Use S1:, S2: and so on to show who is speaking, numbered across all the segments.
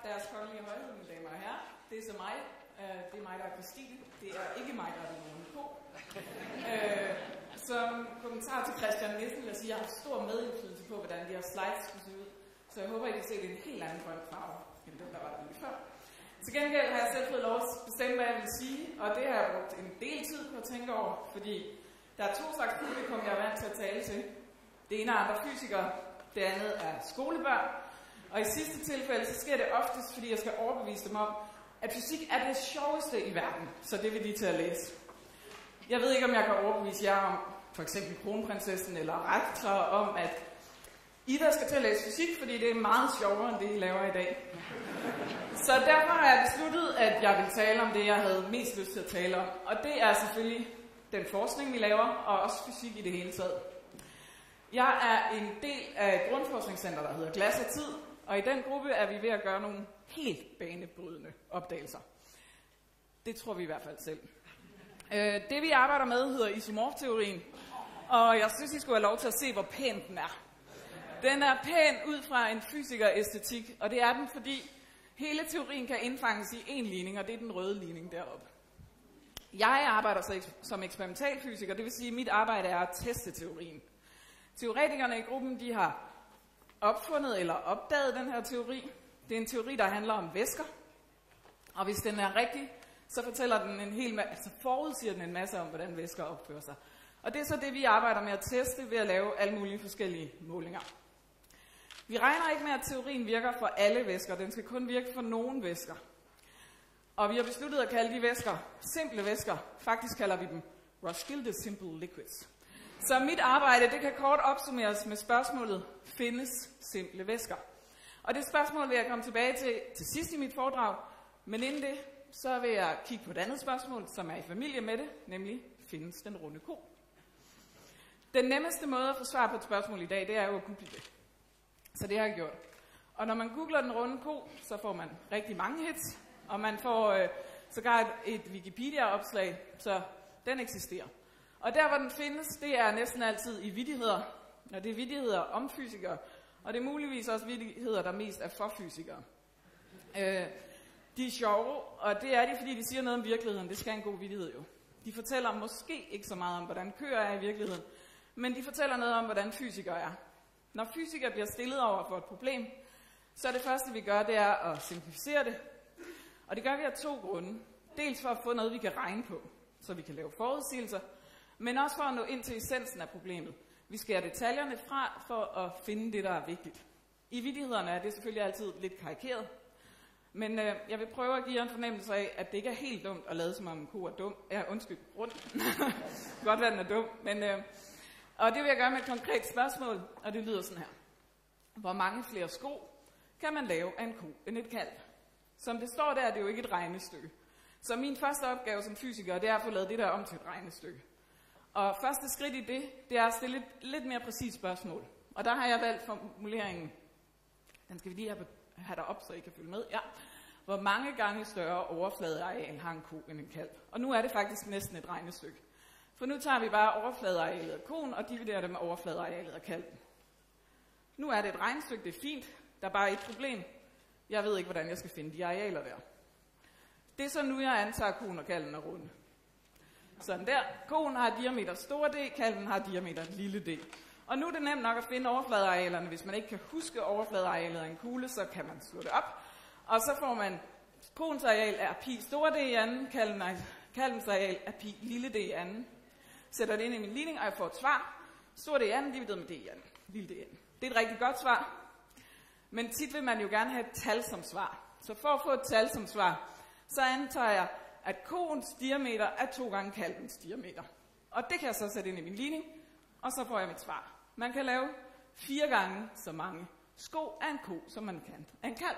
S1: Deres kongelige højhed, mine damer og herrer. Det er så mig. Det er mig, der er Christine. Det er ikke mig, der er den nogen på. Som kommentar til Christian Nielsen vil jeg sige, at jeg har stor medindflydelse på, hvordan de her slides skulle se ud. Så jeg håber, I kan se, det er en helt anden grøn farve, end den, der var der lige før. Til gengæld har jeg selv fået lov at bestemme, hvad jeg vil sige, og det har jeg brugt en del tid på at tænke over, fordi der er 2 slags publikum, jeg er vant til at tale til. Det ene er andre fysikere, det andet er skolebørn. Og i sidste tilfælde, så sker det oftest, fordi jeg skal overbevise dem om, at fysik er det sjoveste i verden, så det vil de til at læse. Jeg ved ikke, om jeg kan overbevise jer om, for eksempel kronprinsessen eller rektor, om at Ida skal til at læse fysik, fordi det er meget sjovere, end det I laver i dag. Så derfor har jeg besluttet, at jeg vil tale om det, jeg havde mest lyst til at tale om. Og det er selvfølgelig den forskning, vi laver, og også fysik i det hele taget. Jeg er en del af et grundforskningscenter, der hedder Glas af Tid, og i den gruppe er vi ved at gøre nogle helt banebrydende opdagelser. Det tror vi i hvert fald selv. Det vi arbejder med hedder isomorfteorien, og jeg synes, I skulle have lov til at se, hvor pæn den er. Den er pæn ud fra en fysiker-æstetik, og det er den, fordi hele teorien kan indfanges i en ligning, og det er den røde ligning deroppe. Jeg arbejder så som eksperimentalfysiker, det vil sige, at mit arbejde er at teste teorien. Teoretikerne i gruppen, de har opfundet eller opdaget den her teori. Det er en teori, der handler om væsker, og hvis den er rigtig, så fortæller den forudsiger den en masse om, hvordan væsker opfører sig. Og det er så det, vi arbejder med at teste ved at lave alle mulige forskellige målinger. Vi regner ikke med, at teorien virker for alle væsker. Den skal kun virke for nogle væsker. Og vi har besluttet at kalde de væsker simple væsker. Faktisk kalder vi dem Roskilde Simple Liquids. Så mit arbejde, det kan kort opsummeres med spørgsmålet, findes simple væsker? Og det spørgsmål vil jeg komme tilbage til sidst i mit foredrag. Men inden det, så vil jeg kigge på et andet spørgsmål, som er i familie med det, nemlig, findes den runde ko? Den nemmeste måde at få svar på et spørgsmål i dag, det er jo at google det. Så det har jeg gjort. Og når man googler den runde ko, så får man rigtig mange hits, og man får sågar et Wikipedia-opslag, så den eksisterer. Og der, hvor den findes, det er næsten altid i vittigheder, og det er vittigheder om fysikere, og det er muligvis også vittigheder, der mest er for fysikere. De er sjove, og det er de, fordi de siger noget om virkeligheden. Det skal en god vittighed jo. De fortæller måske ikke så meget om, hvordan køer er i virkeligheden, men de fortæller noget om, hvordan fysikere er. Når fysikere bliver stillet over for et problem, så er det første, vi gør, det er at simplificere det. Og det gør vi af 2 grunde. Dels for at få noget, vi kan regne på, så vi kan lave forudsigelser, men også for at nå ind til essensen af problemet. Vi skærer detaljerne fra for at finde det, der er vigtigt. I vittighederne er det selvfølgelig altid lidt karikeret, men jeg vil prøve at give jer en fornemmelse af, at det ikke er helt dumt at lade som om en ko er dum. Rund. Godt være, den er dum, men... Og det vil jeg gøre med et konkret spørgsmål, og det lyder sådan her. Hvor mange flere sko kan man lave af en ko end et kalv? Som det står der, er det jo ikke et regnestykke. Så min første opgave som fysiker, det er at få lavet det der om til et regnestykke. Og første skridt i det er at stille et lidt mere præcist spørgsmål. Og der har jeg valgt formuleringen, den skal vi lige have derop, så I kan følge med. Ja. Hvor mange gange større overfladeareal har en ko end en kalv? Og nu er det faktisk næsten et regnestykke. For nu tager vi bare overfladearealet af koen og dividerer det med overfladearealet af kalven. Nu er det et regnestykke, det er fint. Der er bare et problem. Jeg ved ikke, hvordan jeg skal finde de arealer der. Det er så nu, jeg antager, at koen og kalven er runde. Sådan der. Koen har diameter store D, kalven har diameter lille d. Og nu er det nemt nok at finde overfladearealerne. Hvis man ikke kan huske overfladearealet af en kugle, så kan man slå det op. Og så får man, koens areal er pi store D i anden, kalvens areal er pi lille d i anden. Sætter det ind i min ligning, og jeg får et svar. Stor D i anden, divideret med d i anden. Lille d i anden. Det er et rigtig godt svar. Men tit vil man jo gerne have et tal som svar. Så for at få et tal som svar, så antager jeg, at koens diameter er 2 gange kalvens diameter. Og det kan jeg så sætte ind i min ligning, og så får jeg mit svar. Man kan lave 4 gange så mange sko af en ko, som man kan af en kalv.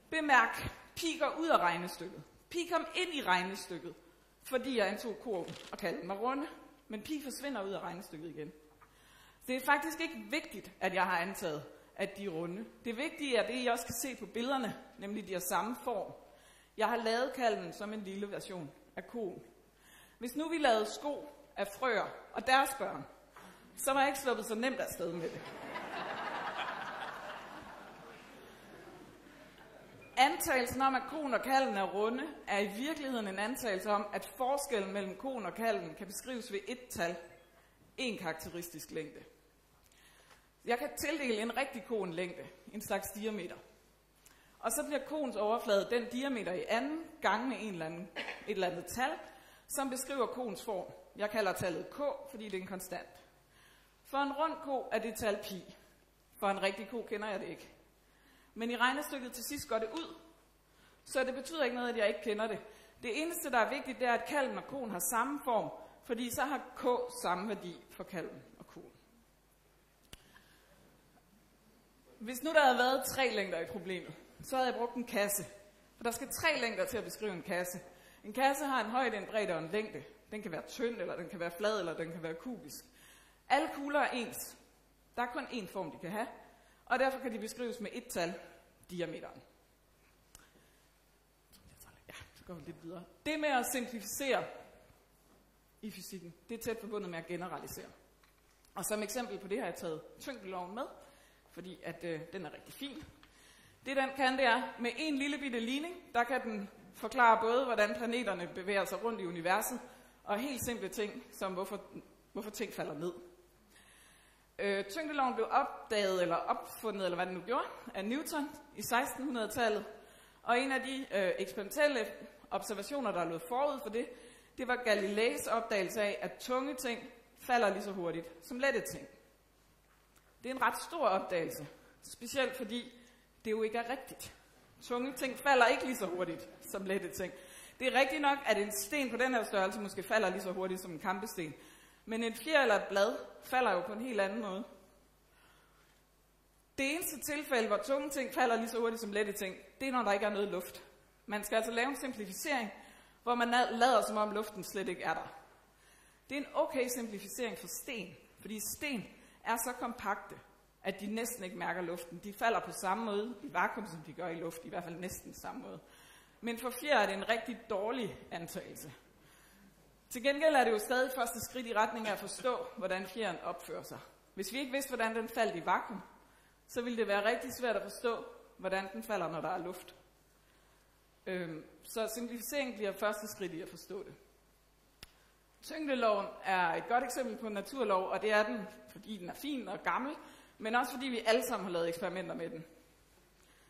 S1: Bemærk, pi går ud af regnestykket. Pi kom ind i regnestykket, fordi jeg antog koen og kalven var runde, men pi forsvinder ud af regnestykket igen. Det er faktisk ikke vigtigt, at jeg har antaget, at de er runde. Det vigtige er det, I også kan se på billederne, nemlig de har samme form. Jeg har lavet kalven som en lille version af koen. Hvis nu vi lavede sko af frøer og deres børn, så var jeg ikke sluppet så nemt afsted med det. Antagelsen om, at koen og kalven er runde, er i virkeligheden en antagelse om, at forskellen mellem koen og kalven kan beskrives ved et tal, en karakteristisk længde. Jeg kan tildele en rigtig ko en længde, en slags diameter. Og så bliver koens overflade den diameter i anden gange med et eller andet tal, som beskriver koens form. Jeg kalder tallet k, fordi det er en konstant. For en rund ko er det tal pi. For en rigtig ko kender jeg det ikke. Men i regnestykket til sidst går det ud, så det betyder ikke noget, at jeg ikke kender det. Det eneste, der er vigtigt, det er, at kalven og koen har samme form, fordi så har k samme værdi for kalven og koen. Hvis nu der havde været 3 længder i problemet, så havde jeg brugt en kasse. For der skal 3 længder til at beskrive en kasse. En kasse har en højde, en bredde og en længde. Den kan være tynd, eller den kan være flad, eller den kan være kubisk. Alle kugler er ens. Der er kun én form, de kan have, og derfor kan de beskrives med et tal, diameteren. Ja, så går vi lidt videre. Det med at simplificere i fysikken, det er tæt forbundet med at generalisere. Og som eksempel på det har jeg taget tyngdeloven med, fordi at den er rigtig fin. Det den kan, det er, med en lille bitte ligning, der kan den forklare både, hvordan planeterne bevæger sig rundt i universet, og helt simple ting, som hvorfor ting falder ned. Tyngdeloven blev opdaget eller opfundet, eller hvad det nu gjorde, af Newton i 1600-tallet. Og en af de eksperimentelle observationer, der lød forud for det, det var Galileis opdagelse af, at tunge ting falder lige så hurtigt som lette ting. Det er en ret stor opdagelse, specielt fordi det jo ikke er rigtigt. Tunge ting falder ikke lige så hurtigt som lette ting. Det er rigtigt nok, at en sten på den her størrelse måske falder lige så hurtigt som en kampesten. Men en fjer eller et blad falder jo på en helt anden måde. Det eneste tilfælde, hvor tunge ting falder lige så hurtigt som lette ting, det er, når der ikke er noget luft. Man skal altså lave en simplificering, hvor man lader som om luften slet ikke er der. Det er en okay simplificering for sten, fordi sten er så kompakte, at de næsten ikke mærker luften. De falder på samme måde i vakuum, som de gør i luft, i hvert fald næsten samme måde. Men for fjer er det en rigtig dårlig antagelse. Til gengæld er det jo stadig første skridt i retning af at forstå, hvordan fjeren opfører sig. Hvis vi ikke vidste, hvordan den faldt i vakuum, så ville det være rigtig svært at forstå, hvordan den falder, når der er luft. Så simplificering bliver første skridt i at forstå det. Tyngdeloven er et godt eksempel på en naturlov, og det er den, fordi den er fin og gammel, men også fordi vi alle sammen har lavet eksperimenter med den.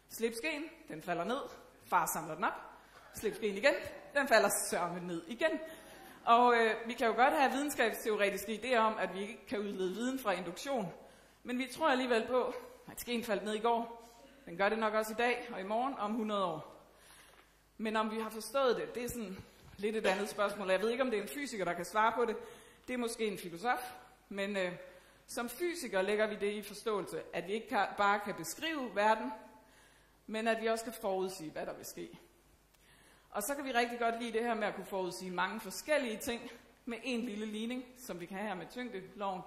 S1: Slip skeen, den falder ned, far samler den op, slip skeen igen, den falder sørme ned igen. Og vi kan jo godt have videnskabsteoretiske idéer om, at vi ikke kan udlede viden fra induktion, men vi tror alligevel på, at skeen faldt ned i går. Den gør det nok også i dag og i morgen om 100 år. Men om vi har forstået det, det er sådan lidt et andet spørgsmål. Jeg ved ikke, om det er en fysiker, der kan svare på det. Det er måske en filosof. Men som fysiker lægger vi det i forståelse, at vi ikke bare kan beskrive verden, men at vi også kan forudsige, hvad der vil ske. Og så kan vi rigtig godt lide det her med at kunne forudsige mange forskellige ting med en lille ligning, som vi kan have her med tyngdeloven.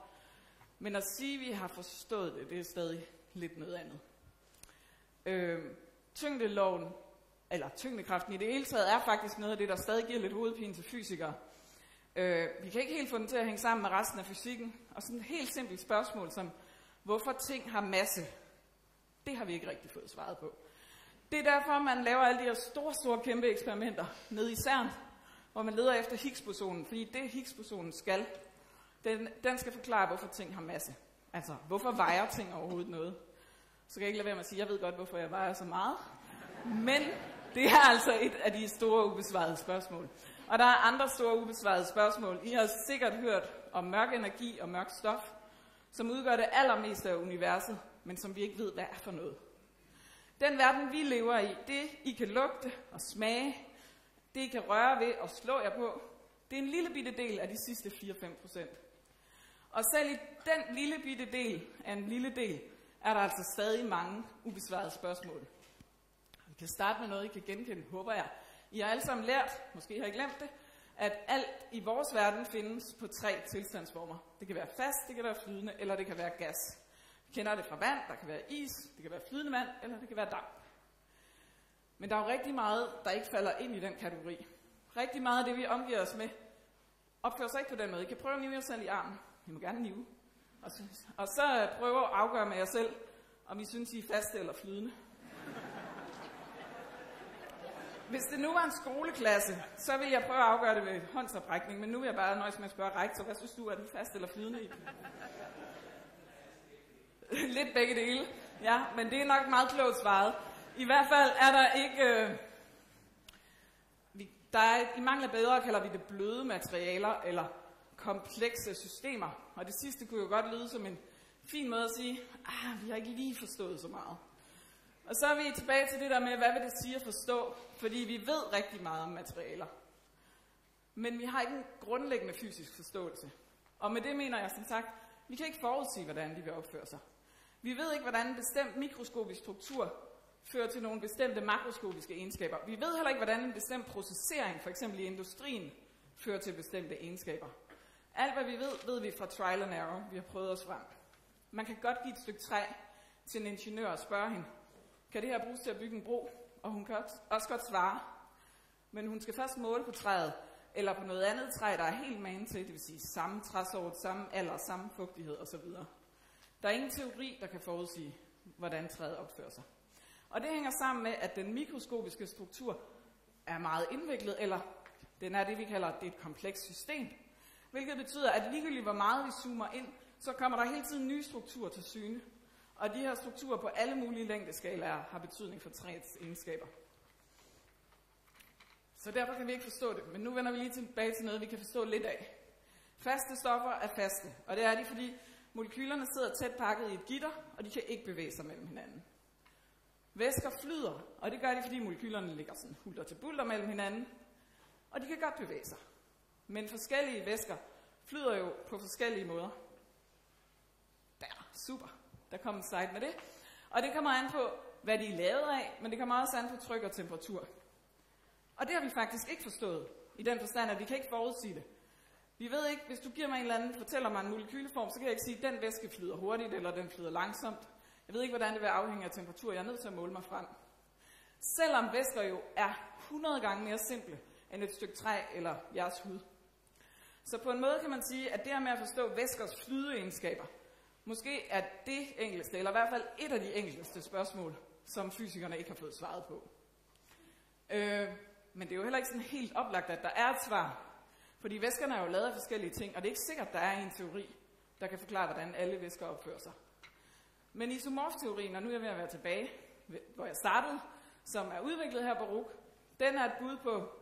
S1: Men at sige, at vi har forstået det, det er stadig lidt noget andet. Tyngdeloven, eller tyngdekraften i det hele taget, er faktisk noget af det, der stadig giver lidt hovedpine til fysikere. Vi kan ikke helt få den til at hænge sammen med resten af fysikken. Og sådan et helt simpelt spørgsmål som, hvorfor ting har masse, det har vi ikke rigtig fået svaret på. Det er derfor, man laver alle de her store kæmpe eksperimenter nede i CERN, hvor man leder efter Higgs-bosonen, fordi det Higgs-bosonen skal, den skal forklare, hvorfor ting har masse. Altså, hvorfor vejer ting overhovedet noget? Så kan jeg ikke lade være med at sige, jeg ved godt, hvorfor jeg vejer så meget. Men det er altså et af de store ubesvarede spørgsmål. Og der er andre store ubesvarede spørgsmål. I har sikkert hørt om mørk energi og mørk stof, som udgør det allermeste af universet, men som vi ikke ved, hvad er for noget. Den verden, vi lever i, det I kan lugte og smage, det I kan røre ved og slå jer på, det er en lille bitte del af de sidste 4-5%. Og selv i den lille bitte del af en lille del, er der altså stadig mange ubesvarede spørgsmål. Vi kan starte med noget, I kan genkende, håber jeg. I har alle sammen lært, måske har I glemt det, at alt i vores verden findes på 3 tilstandsformer. Det kan være fast, det kan være flydende, eller det kan være gas. Vi kender det fra vand, der kan være is, det kan være flydende vand, eller det kan være damp. Men der er jo rigtig meget, der ikke falder ind i den kategori. Rigtig meget af det, vi omgiver os med, opfører sig ikke på den måde. I kan prøve at nive jer selv i armen. I må gerne nive. Og så prøve at afgøre med jer selv, om I synes, I er faste eller flydende. Hvis det nu var en skoleklasse, så ville jeg prøve at afgøre det ved håndsoprækning, men nu vil jeg bare nøjes med at spørge rektor, hvad synes du, er den fast eller flydende i? Lidt begge dele, ja, men det er nok meget klogt svaret. I hvert fald er der ikke... I mangel af bedre kalder vi det bløde materialer eller komplekse systemer. Og det sidste kunne jo godt lyde som en fin måde at sige, vi har ikke lige forstået så meget. Og så er vi tilbage til det der med, hvad vil det sige at forstå? Fordi vi ved rigtig meget om materialer. Men vi har ikke en grundlæggende fysisk forståelse. Og med det mener jeg som sagt, vi kan ikke forudsige, hvordan de vil opføre sig. Vi ved ikke, hvordan en bestemt mikroskopisk struktur fører til nogle bestemte makroskopiske egenskaber. Vi ved heller ikke, hvordan en bestemt processering, f.eks. i industrien, fører til bestemte egenskaber. Alt hvad vi ved, ved vi fra trial and error. Vi har prøvet os frem. Man kan godt give et stykke træ til en ingeniør og spørge hende, kan det her bruges til at bygge en bro? Og hun kan også godt svare. Men hun skal først måle på træet, eller på noget andet træ, der er helt magen til, det vil sige samme træsort, samme alder, samme fugtighed osv. Der er ingen teori, der kan forudsige, hvordan træet opfører sig. Og det hænger sammen med, at den mikroskopiske struktur er meget indviklet, eller den er det, vi kalder det et komplekst system. Hvilket betyder, at ligegyldigt hvor meget vi zoomer ind, så kommer der hele tiden nye strukturer til syne. Og de her strukturer på alle mulige længdeskalaer har betydning for træets egenskaber. Så derfor kan vi ikke forstå det. Men nu vender vi lige tilbage til noget, vi kan forstå lidt af. Faste stoffer er faste, og det er de, fordi molekylerne sidder tæt pakket i et gitter, og de kan ikke bevæge sig mellem hinanden. Væsker flyder, og det gør de, fordi molekylerne ligger sådan hulter til bulter mellem hinanden, og de kan godt bevæge sig. Men forskellige væsker flyder jo på forskellige måder. Der, super. Der kommer en slide med det. Og det kommer an på, hvad de er lavet af, men det kommer også an på tryk og temperatur. Og det har vi faktisk ikke forstået, i den forstand, at vi kan ikke forudsige det. Vi ved ikke, hvis du giver mig en eller anden, fortæller mig en molekyleform, så kan jeg ikke sige, at den væske flyder hurtigt, eller den flyder langsomt. Jeg ved ikke, hvordan det vil afhænge af temperatur. Jeg er nødt til at måle mig frem. Selvom væsker jo er 100 gange mere simple end et stykke træ eller jeres hud. Så på en måde kan man sige, at det her med at forstå væskers flydeegenskaber, måske er det enkleste, eller i hvert fald et af de enkleste spørgsmål, som fysikerne ikke har fået svaret på. Men det er jo heller ikke sådan helt oplagt, at der er et svar. Fordi væskerne er jo lavet af forskellige ting, og det er ikke sikkert, at der er en teori, der kan forklare, hvordan alle væsker opfører sig. Men isomorfteorien, og nu er jeg ved at være tilbage, hvor jeg startede, som er udviklet her på RUC, den er et bud på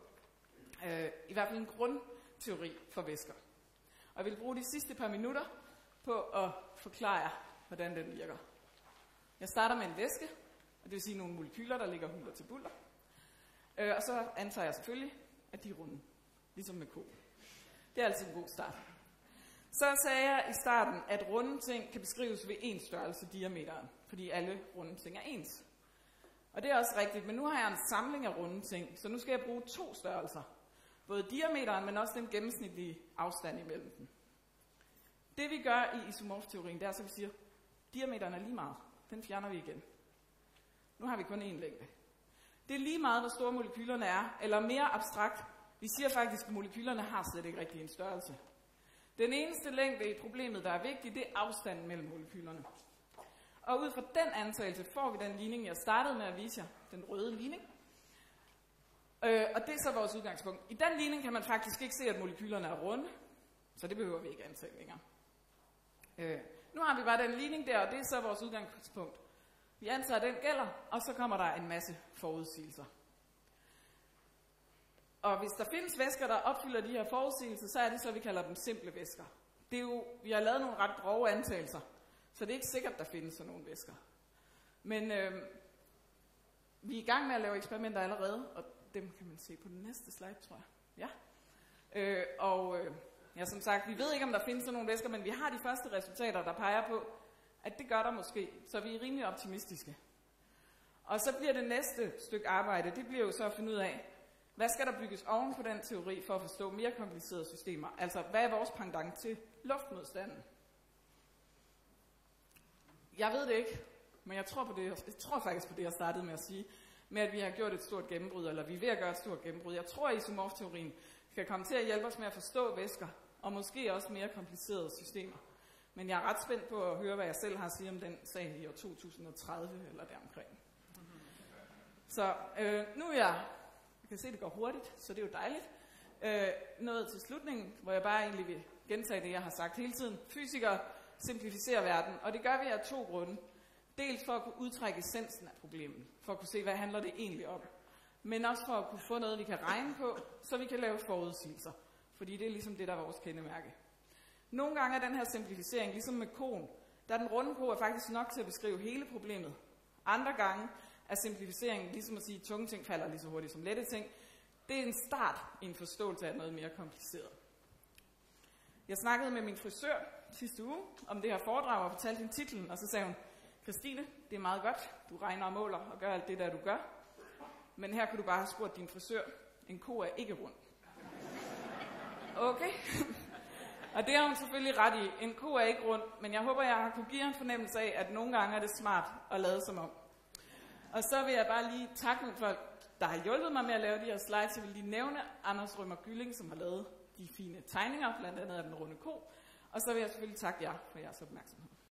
S1: i hvert fald en grundteori for væsker. Og jeg vil bruge de sidste par minutter på at forklare, hvordan den virker. Jeg starter med en væske, og det vil sige nogle molekyler, der ligger hulter til bulter. Og så antager jeg selvfølgelig, at de er runde, ligesom med ko. Det er altid en god start. Så sagde jeg i starten, at runde ting kan beskrives ved én størrelse, diameteren, fordi alle runde ting er ens. Og det er også rigtigt, men nu har jeg en samling af runde ting, så nu skal jeg bruge 2 størrelser. Både diameteren, men også den gennemsnitlige afstand imellem dem. Det vi gør i isomorfteorien, det er så, at vi siger, diameteren er lige meget. Den fjerner vi igen. Nu har vi kun én længde. Det er lige meget, hvor store molekylerne er, eller mere abstrakt. Vi siger faktisk, at molekylerne har slet ikke rigtig en størrelse. Den eneste længde i problemet, der er vigtig, det er afstanden mellem molekylerne. Og ud fra den antagelse får vi den ligning, jeg startede med at vise jer, den røde ligning. Og det er så vores udgangspunkt. I den ligning kan man faktisk ikke se, at molekylerne er runde, så det behøver vi ikke antage længere. Nu har vi bare den ligning der, og det er så vores udgangspunkt. Vi antager, at den gælder, og så kommer der en masse forudsigelser. Og hvis der findes væsker, der opfylder de her forudsigelser, så er det så, vi kalder dem simple væsker. Det er jo, vi har lavet nogle ret grove antagelser, så det er ikke sikkert, der findes sådan nogle væsker. Men vi er i gang med at lave eksperimenter allerede, og dem kan man se på den næste slide, tror jeg. Ja. Ja, som sagt, vi ved ikke, om der findes sådan nogle væsker, men vi har de første resultater, der peger på, at det gør der måske, så vi er rimelig optimistiske. Og så bliver det næste stykke arbejde, det bliver jo så at finde ud af, hvad skal der bygges oven på den teori for at forstå mere komplicerede systemer? Altså, hvad er vores pendant til luftmodstanden? Jeg ved det ikke, men jeg tror faktisk på det, jeg startede med at sige, med at vi har gjort et stort gennembrud, eller vi er ved at gøre et stort gennembrud. Jeg tror, at isomorfteorien kan komme til at hjælpe os med at forstå væsker, og måske også mere komplicerede systemer. Men jeg er ret spændt på at høre, hvad jeg selv har at sige om den sag i år 2030, eller deromkring. Så nu er jeg kan se, det går hurtigt, så det er jo dejligt. Nået til slutningen, hvor jeg bare egentlig vil gentage det, jeg har sagt hele tiden. Fysikere simplificerer verden, og det gør vi af 2 grunde. Dels for at kunne udtrække essensen af problemet, for at kunne se, hvad handler det egentlig om. Men også for at kunne få noget, vi kan regne på, så vi kan lave forudsigelser. Fordi det er ligesom det, der er vores kendemærke. Nogle gange er den her simplificering, ligesom med koen, der den runde ko er faktisk nok til at beskrive hele problemet. Andre gange er simplificeringen, ligesom at sige, at tunge ting falder lige så hurtigt som lette ting. Det er en start i en forståelse af noget mere kompliceret. Jeg snakkede med min frisør sidste uge om det her foredrag og fortalte hende titlen, og så sagde hun, Christine, det er meget godt, du regner og måler og gør alt det, der du gør. Men her kan du bare have spurgt din frisør, en ko er ikke rund. Okay. Og det har hun selvfølgelig ret i. En ko er ikke rund, men jeg håber, jeg har kunne give en fornemmelse af, at nogle gange er det smart at lade som om. Og så vil jeg bare lige takke nogle folk, der har hjulpet mig med at lave de her slides. Jeg vil lige nævne Anders Rømer Gylling, som har lavet de fine tegninger, blandt andet af den runde ko. Og så vil jeg selvfølgelig takke jer for jeres opmærksomhed.